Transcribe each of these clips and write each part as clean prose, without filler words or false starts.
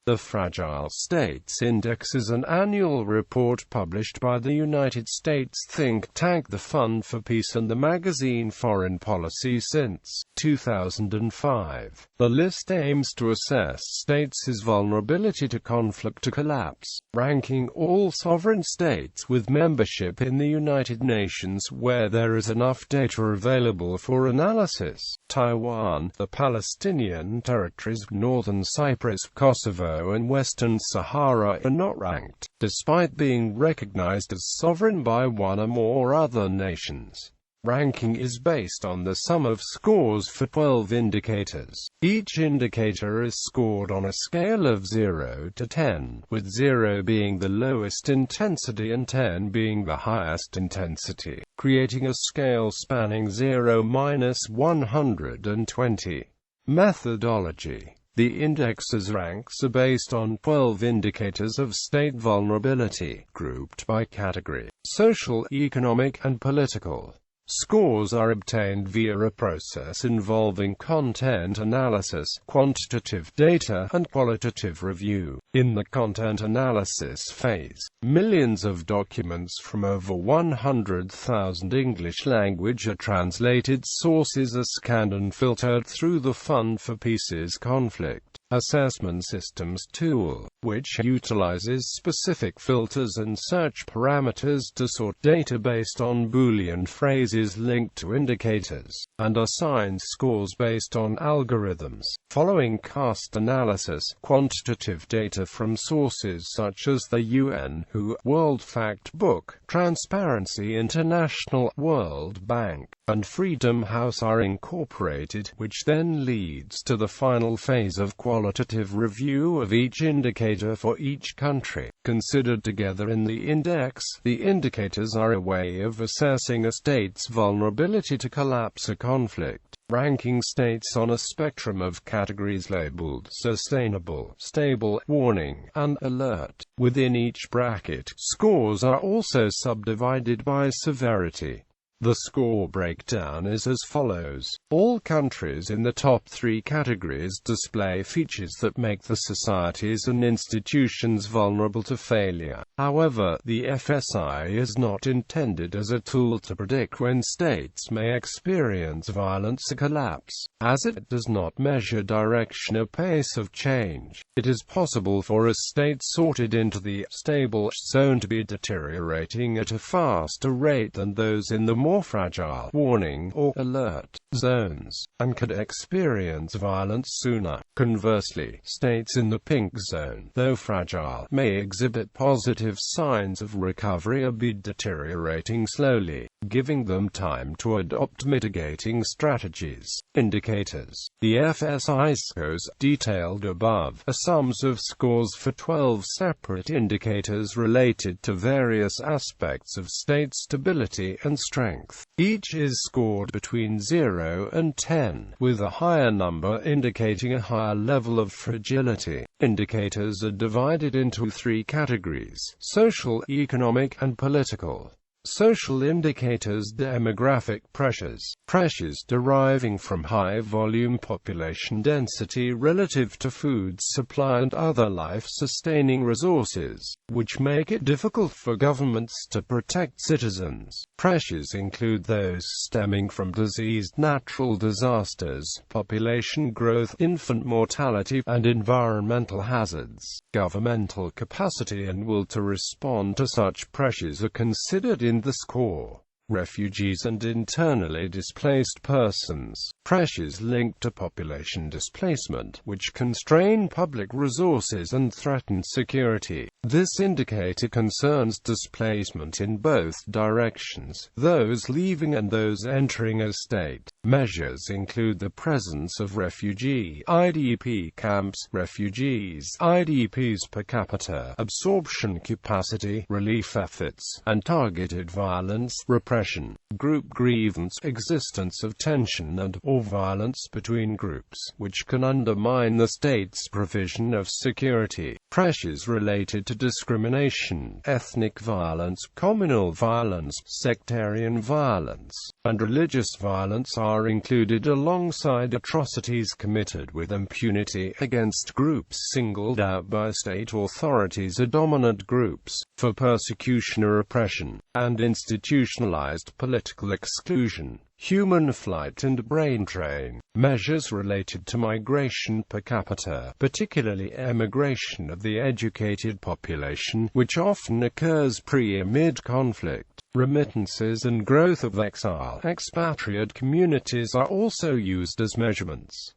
The Fragile States Index is an annual report published by the United States think tank the Fund for Peace and the magazine Foreign Policy since 2005. The list aims to assess states' vulnerability to conflict to collapse, ranking all sovereign states with membership in the United Nations where there is enough data available for analysis. Taiwan, the Palestinian territories, Northern Cyprus, Kosovo, and Western Sahara are not ranked, despite being recognized as sovereign by one or more other nations. Ranking is based on the sum of scores for 12 indicators. Each indicator is scored on a scale of 0 to 10, with 0 being the lowest intensity and 10 being the highest intensity, creating a scale spanning 0–120. Methodology. The index's ranks are based on 12 indicators of state vulnerability, grouped by category: social, economic, and political. Scores are obtained via a process involving content analysis, quantitative data, and qualitative review. In the content analysis phase, millions of documents from over 100,000 English-language or translated sources are scanned and filtered through the Fund for Peace's Conflict Assessment Systems tool, which utilizes specific filters and search parameters to sort data based on Boolean phrases linked to indicators, and assigns scores based on algorithms. Following cast analysis, quantitative data from sources such as the UN, WHO, World Factbook, Transparency International, World Bank, and Freedom House are incorporated, which then leads to the final phase of qualitative review of each indicator for each country. Considered together in the index, the indicators are a way of assessing a state's vulnerability to collapse or conflict, ranking states on a spectrum of categories labeled sustainable, stable, warning, and alert. Within each bracket, scores are also subdivided by severity. The score breakdown is as follows. All countries in the top 3 categories display features that make the societies and institutions vulnerable to failure. However, the FSI is not intended as a tool to predict when states may experience violence or collapse, as it does not measure direction or pace of change. It is possible for a state sorted into the stable zone to be deteriorating at a faster rate than those in the more fragile, warning, or alert zones, and could experience violence sooner. Conversely, states in the pink zone, though fragile, may exhibit positive signs of recovery or be deteriorating slowly, giving them time to adopt mitigating strategies. Indicators. The FSI scores, detailed above, are sums of scores for 12 separate indicators related to various aspects of state stability and strength. Each is scored between 0 and 10, with a higher number indicating a higher level of fragility. Indicators are divided into 3 categories: social, economic, and political. Social indicators: demographic pressures. Pressures deriving from high-volume population density relative to food supply and other life-sustaining resources, which make it difficult for governments to protect citizens. Pressures include those stemming from disease, natural disasters, population growth, infant mortality, and environmental hazards. Governmental capacity and will to respond to such pressures are considered in the score. Refugees and internally displaced persons. Pressures linked to population displacement, which constrain public resources and threaten security. This indicator concerns displacement in both directions, those leaving and those entering a state. Measures include the presence of refugee (IDP) camps, refugees (IDPs) per capita, absorption capacity, relief efforts, and targeted violence, repression oppression, group grievance, existence of tension and/or violence between groups, which can undermine the state's provision of security, pressures related to discrimination, ethnic violence, communal violence, sectarian violence, and religious violence are included alongside atrocities committed with impunity against groups singled out by state authorities or dominant groups for persecution or oppression, and institutionalized political exclusion, human flight and brain drain, measures related to migration per capita, particularly emigration of the educated population, which often occurs pre- or mid-conflict, remittances and growth of exile, expatriate communities are also used as measurements.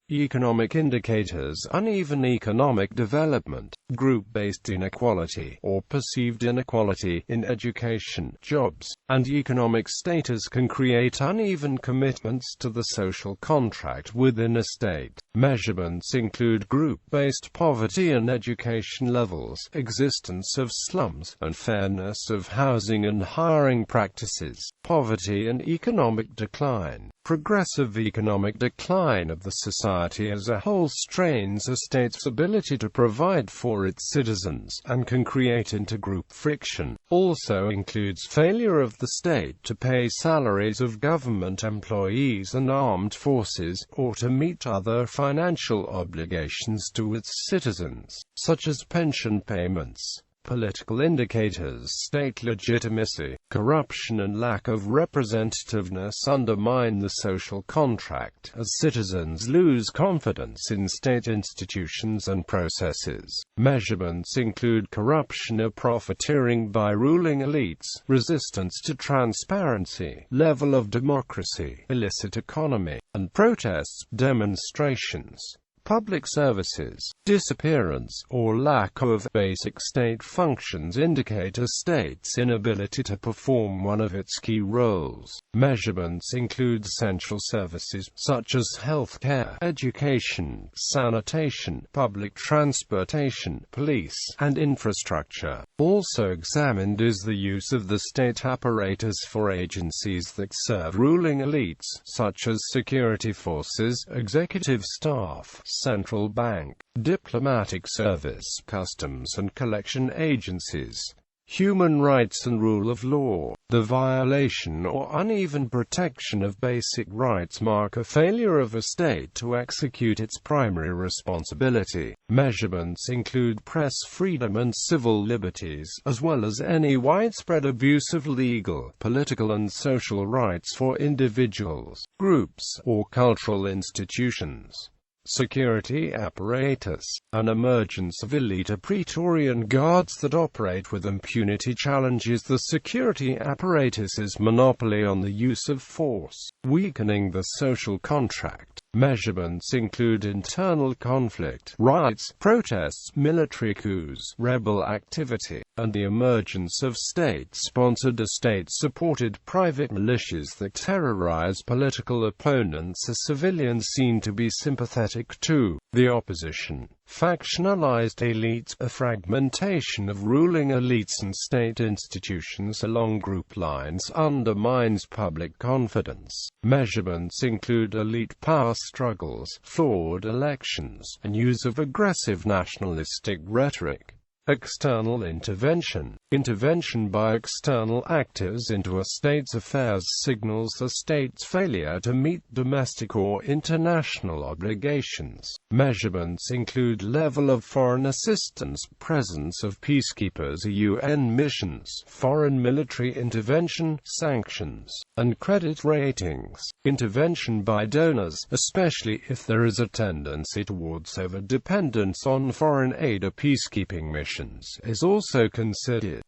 Economic indicators: uneven economic development, group-based inequality, or perceived inequality, in education, jobs, and economic status can create uneven commitments to the social contract within a state. Measurements include group-based poverty and education levels, existence of slums, and fairness of housing and hiring practices. Poverty and economic decline. Progressive economic decline of the society as a whole strains a state's ability to provide for its citizens, and can create intergroup friction. Also includes failure of the state to pay salaries of government employees and armed forces, or to meet other financial obligations to its citizens, such as pension payments. Political indicators: state legitimacy, corruption and lack of representativeness undermine the social contract, as citizens lose confidence in state institutions and processes. Measurements include corruption or profiteering by ruling elites, resistance to transparency, level of democracy, illicit economy, and protests, demonstrations. Public services. Disappearance or lack of basic state functions indicate a state's inability to perform one of its key roles. Measurements include essential services, such as health care, education, sanitation, public transportation, police, and infrastructure. Also examined is the use of the state apparatus for agencies that serve ruling elites, such as security forces, executive staff, central bank, diplomatic service, customs and collection agencies. Human rights and rule of law. The violation or uneven protection of basic rights mark a failure of a state to execute its primary responsibility. Measurements include press freedom and civil liberties, as well as any widespread abuse of legal, political and social rights for individuals, groups, or cultural institutions. Security apparatus. An emergence of elite Praetorian Guards that operate with impunity challenges the security apparatus's monopoly on the use of force, weakening the social contract. Measurements include internal conflict, riots, protests, military coups, rebel activity, and the emergence of state-sponsored or state-supported private militias that terrorize political opponents as civilians seen to be sympathetic to the opposition. Factionalized elites. A fragmentation of ruling elites and state institutions along group lines undermines public confidence. Measurements include elite power struggles, flawed elections, and use of aggressive nationalistic rhetoric. External intervention. Intervention by external actors into a state's affairs signals the state's failure to meet domestic or international obligations. Measurements include level of foreign assistance, presence of peacekeepers or UN missions, foreign military intervention, sanctions, and credit ratings. Intervention by donors, especially if there is a tendency towards over-dependence on foreign aid or peacekeeping missions, is also considered.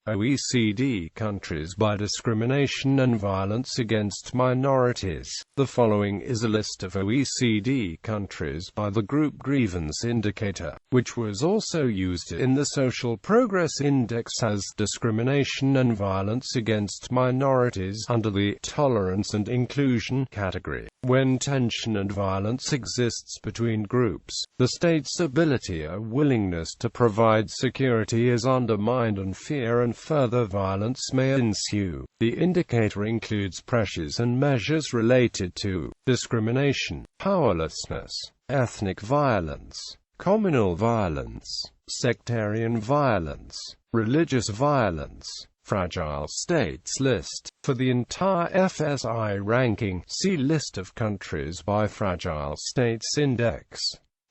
OECD countries by discrimination and violence against minorities. The following is a list of OECD countries by the group Grievance indicator, which was also used in the Social Progress Index as discrimination and violence against minorities under the tolerance and inclusion category. When tension and violence exists between groups, the state's ability or willingness to provide security is undermined and fear and and further violence may ensue. The indicator includes pressures and measures related to discrimination, powerlessness, ethnic violence, communal violence, sectarian violence, religious violence. Fragile States List. For the entire FSI ranking, see List of countries by Fragile States Index.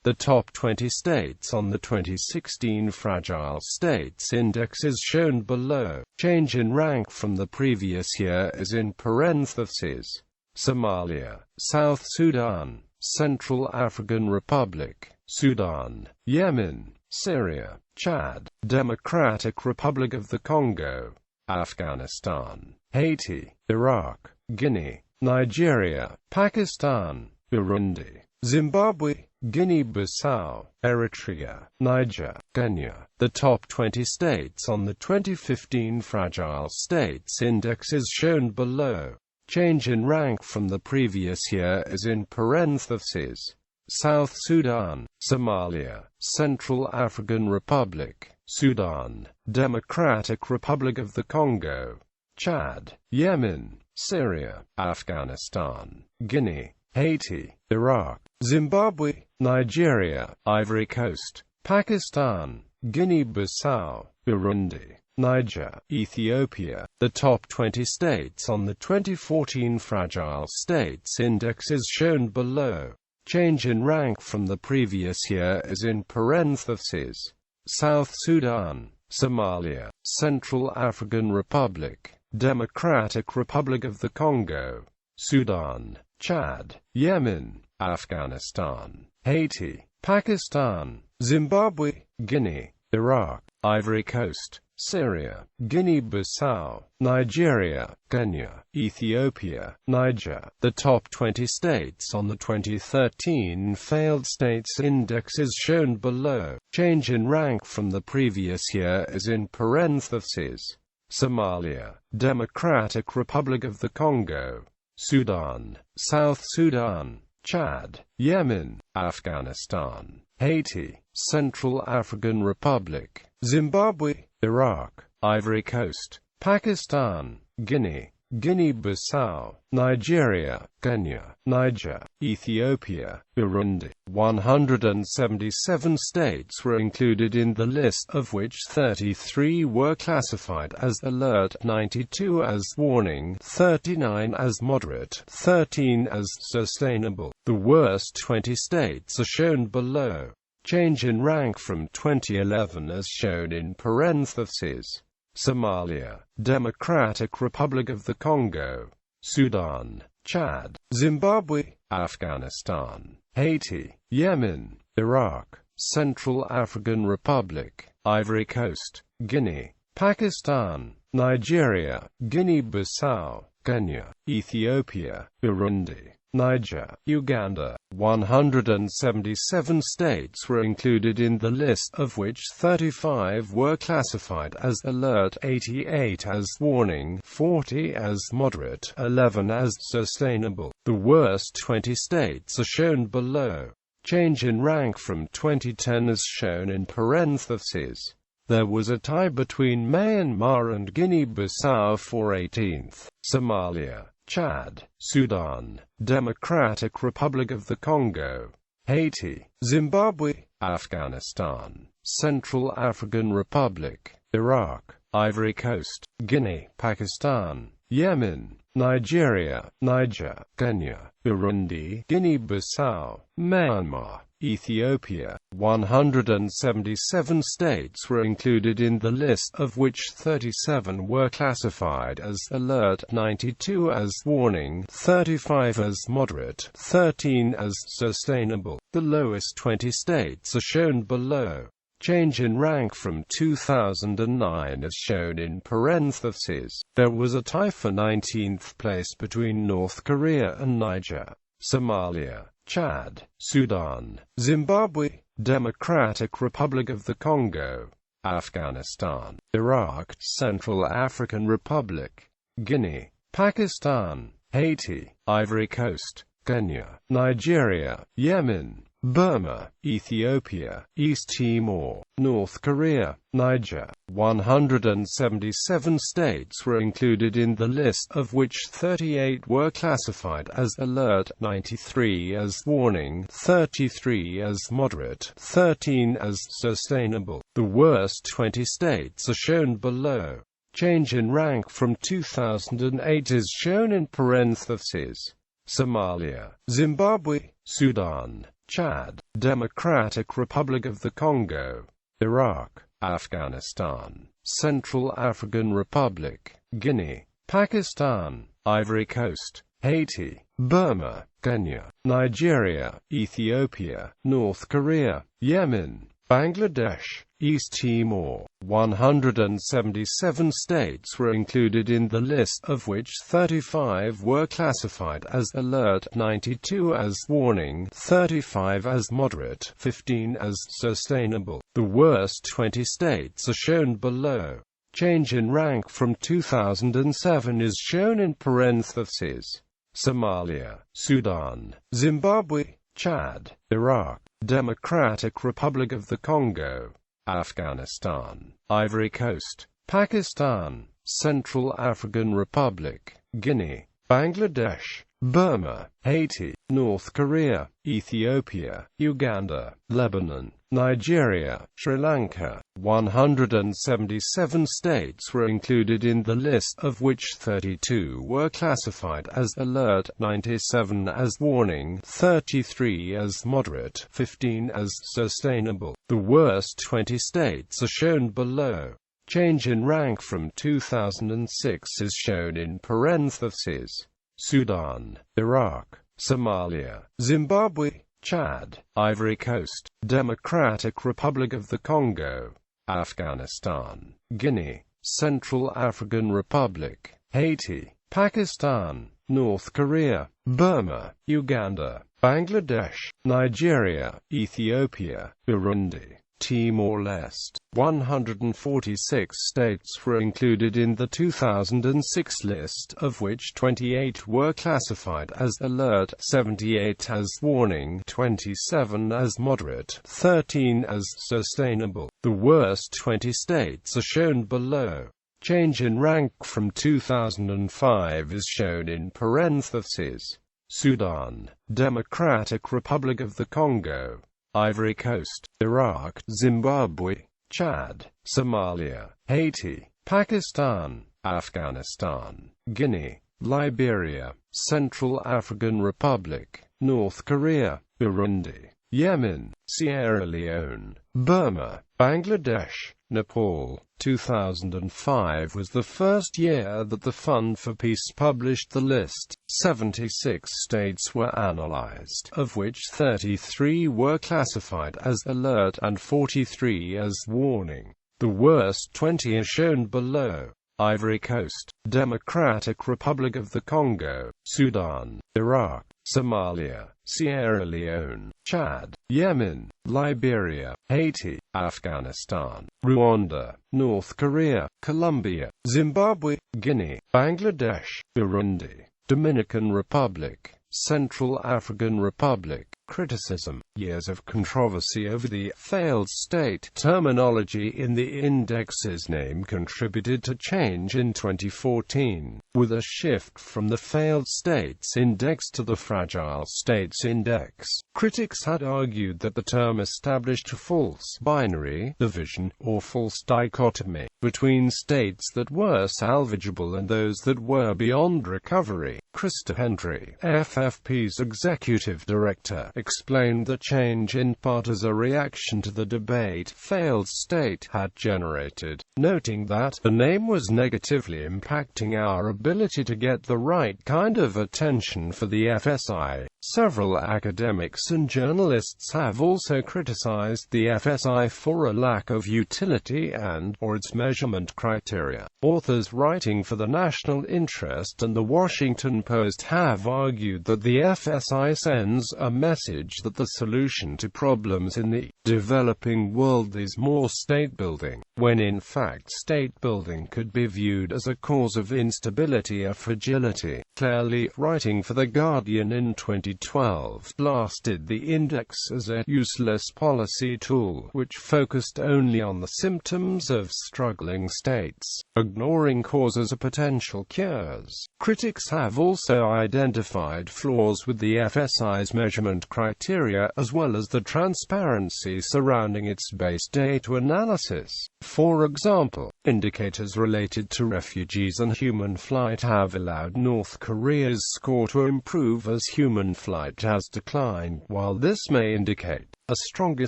The top 20 states on the 2016 Fragile States Index is shown below. Change in rank from the previous year is in parentheses. Somalia, South Sudan, Central African Republic, Sudan, Yemen, Syria, Chad, Democratic Republic of the Congo, Afghanistan, Haiti, Iraq, Guinea, Nigeria, Pakistan, Burundi, Zimbabwe, Guinea-Bissau, Eritrea, Niger, Kenya. The top 20 states on the 2015 Fragile States Index is shown below. Change in rank from the previous year is in parentheses. South Sudan, Somalia, Central African Republic, Sudan, Democratic Republic of the Congo, Chad, Yemen, Syria, Afghanistan, Guinea, Haiti, Iraq, Zimbabwe, Nigeria, Ivory Coast, Pakistan, Guinea-Bissau, Burundi, Niger, Ethiopia. The top 20 states on the 2014 Fragile States Index is shown below. Change in rank from the previous year is in parentheses. South Sudan, Somalia, Central African Republic, Democratic Republic of the Congo, Sudan, Chad, Yemen, Afghanistan, Haiti, Pakistan, Zimbabwe, Guinea, Iraq, Ivory Coast, Syria, Guinea-Bissau, Nigeria, Kenya, Ethiopia, Niger. The top 20 states on the 2013 Failed States Index is shown below. Change in rank from the previous year is in parentheses. Somalia, Democratic Republic of the Congo, Sudan, South Sudan, Chad, Yemen, Afghanistan, Haiti, Central African Republic, Zimbabwe, Iraq, Ivory Coast, Pakistan, Guinea, Guinea-Bissau, Nigeria, Kenya, Niger, Ethiopia, Burundi. 177 states were included in the list, of which 33 were classified as alert, 92 as warning, 39 as moderate, 13 as sustainable. The worst 20 states are shown below. Change in rank from 2011 as shown in parentheses. Somalia, Democratic Republic of the Congo, Sudan, Chad, Zimbabwe, Afghanistan, Haiti, Yemen, Iraq, Central African Republic, Ivory Coast, Guinea, Pakistan, Nigeria, Guinea-Bissau, Kenya, Ethiopia, Burundi, Niger, Uganda. 177 states were included in the list, of which 35 were classified as alert, 88 as warning, 40 as moderate, 11 as sustainable. The worst 20 states are shown below. Change in rank from 2010 is shown in parentheses. There was a tie between Myanmar and Guinea-Bissau for 18th. Somalia, Chad, Sudan, Democratic Republic of the Congo, Haiti, Zimbabwe, Afghanistan, Central African Republic, Iraq, Ivory Coast, Guinea, Pakistan, Yemen, Nigeria, Niger, Kenya, Burundi, Guinea-Bissau, Myanmar, Ethiopia. 177 states were included in the list, of which 37 were classified as alert, 92 as warning, 35 as moderate, 13 as sustainable. The lowest 20 states are shown below. Change in rank from 2009 is shown in parentheses. There was a tie for 19th place between North Korea and Niger, Somalia, Chad, Sudan, Zimbabwe, Democratic Republic of the Congo, Afghanistan, Iraq, Central African Republic, Guinea, Pakistan, Haiti, Ivory Coast, Kenya, Nigeria, Yemen, Burma, Ethiopia, East Timor, North Korea, Niger. 177 states were included in the list, of which 38 were classified as alert, 93 as warning, 33 as moderate, 13 as sustainable. The worst 20 states are shown below. Change in rank from 2008 is shown in parentheses. Somalia, Zimbabwe, Sudan, Chad, Democratic Republic of the Congo, Iraq, Afghanistan, Central African Republic, Guinea, Pakistan, Ivory Coast, Haiti, Burma, Kenya, Nigeria, Ethiopia, North Korea, Yemen, Bangladesh, East Timor. 177 states were included in the list, of which 35 were classified as alert, 92 as warning, 35 as moderate, 15 as sustainable. The worst 20 states are shown below. Change in rank from 2007 is shown in parentheses. Somalia, Sudan, Zimbabwe, Chad, Iraq, Democratic Republic of the Congo, Afghanistan, Ivory Coast, Pakistan, Central African Republic, Guinea, Bangladesh, Burma, Haiti, North Korea, Ethiopia, Uganda, Lebanon, Nigeria, Sri Lanka. 177 states were included in the list, of which 32 were classified as alert, 97 as warning, 33 as moderate, 15 as sustainable. The worst 20 states are shown below. Change in rank from 2006 is shown in parentheses. Sudan, Iraq, Somalia, Zimbabwe, Chad, Ivory Coast, Democratic Republic of the Congo, Afghanistan, Guinea, Central African Republic, Haiti, Pakistan, North Korea, Burma, Uganda, Bangladesh, Nigeria, Ethiopia, Burundi, Timor-Leste. 146 states were included in the 2006 list, of which 28 were classified as alert, 78 as warning, 27 as moderate, 13 as sustainable. The worst 20 states are shown below. Change in rank from 2005 is shown in parentheses. Sudan, Democratic Republic of the Congo, Ivory Coast, Iraq, Zimbabwe, Chad, Somalia, Haiti, Pakistan, Afghanistan, Guinea, Liberia, Central African Republic, North Korea, Burundi, Yemen, Sierra Leone, Burma, Bangladesh, Nepal. 2005 was the first year that the Fund for Peace published the list. 76 states were analyzed, of which 33 were classified as alert and 43 as warning. The worst 20 are shown below. Ivory Coast, Democratic Republic of the Congo, Sudan, Iraq, Somalia, Sierra Leone, Chad, Yemen, Liberia, Haiti, Afghanistan, Rwanda, North Korea, Colombia, Zimbabwe, Guinea, Bangladesh, Burundi, Dominican Republic, Central African Republic. Criticism. Years of controversy over the failed state terminology in the index's name contributed to change in 2014, with a shift from the failed states index to the fragile states index. Critics had argued that the term established a false binary division, or false dichotomy, between states that were salvageable and those that were beyond recovery. Krista Hendry, FFP's executive director, explained the change in part as a reaction to the debate failed state had generated, noting that the name was negatively impacting our ability to get the right kind of attention for the FSI. Several academics and journalists have also criticized the FSI for a lack of utility and/or its measurement criteria. Authors writing for the National Interest and the Washington Post have argued that the FSI sends a message that the solution to problems in the developing world is more state building, when in fact state building could be viewed as a cause of instability or fragility. Clearly, writing for The Guardian in 2020, 2012 blasted the index as a useless policy tool, which focused only on the symptoms of struggling states, ignoring causes or potential cures. Critics have also identified flaws with the FSI's measurement criteria, as well as the transparency surrounding its base data analysis. For example, indicators related to refugees and human flight have allowed North Korea's score to improve as human flight has declined, while this may indicate a stronger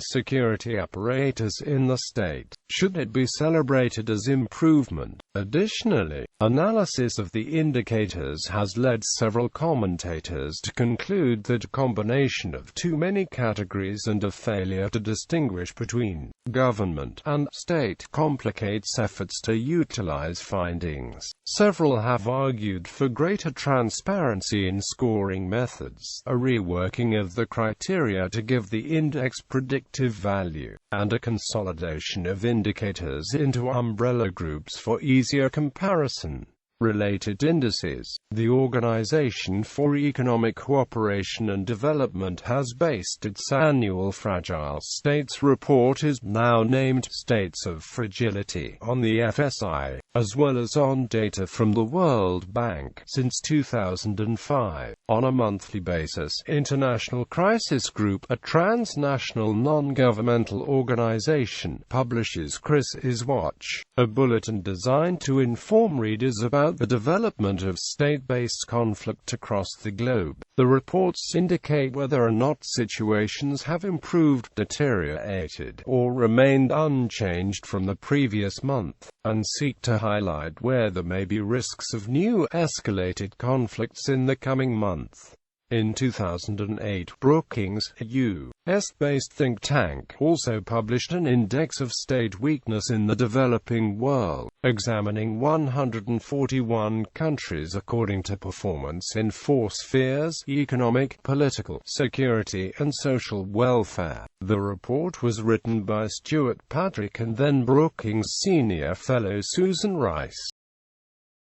security apparatus in the state, should it be celebrated as improvement. Additionally, analysis of the indicators has led several commentators to conclude that a combination of too many categories and a failure to distinguish between government and state complicates efforts to utilize findings. Several have argued for greater transparency in scoring methods, a reworking of the criteria to give the index predictive value, and a consolidation of indicators into umbrella groups for easier comparison. Related indices. The Organization for Economic Cooperation and Development has based its annual Fragile States report, is now named States of Fragility, on the FSI, as well as on data from the World Bank. Since 2005, on a monthly basis, International Crisis Group, a transnational non-governmental organization, publishes Crisis Watch, a bulletin designed to inform readers about the development of state-based conflict across the globe. The reports indicate whether or not situations have improved, deteriorated, or remained unchanged from the previous month, and seek to highlight where there may be risks of new escalated conflicts in the coming month. In 2008, Brookings, a U.S.-based think tank, also published an index of state weakness in the developing world, examining 141 countries according to performance in four spheres: economic, political, security, and social welfare. The report was written by Stuart Patrick and then Brookings senior fellow Susan Rice.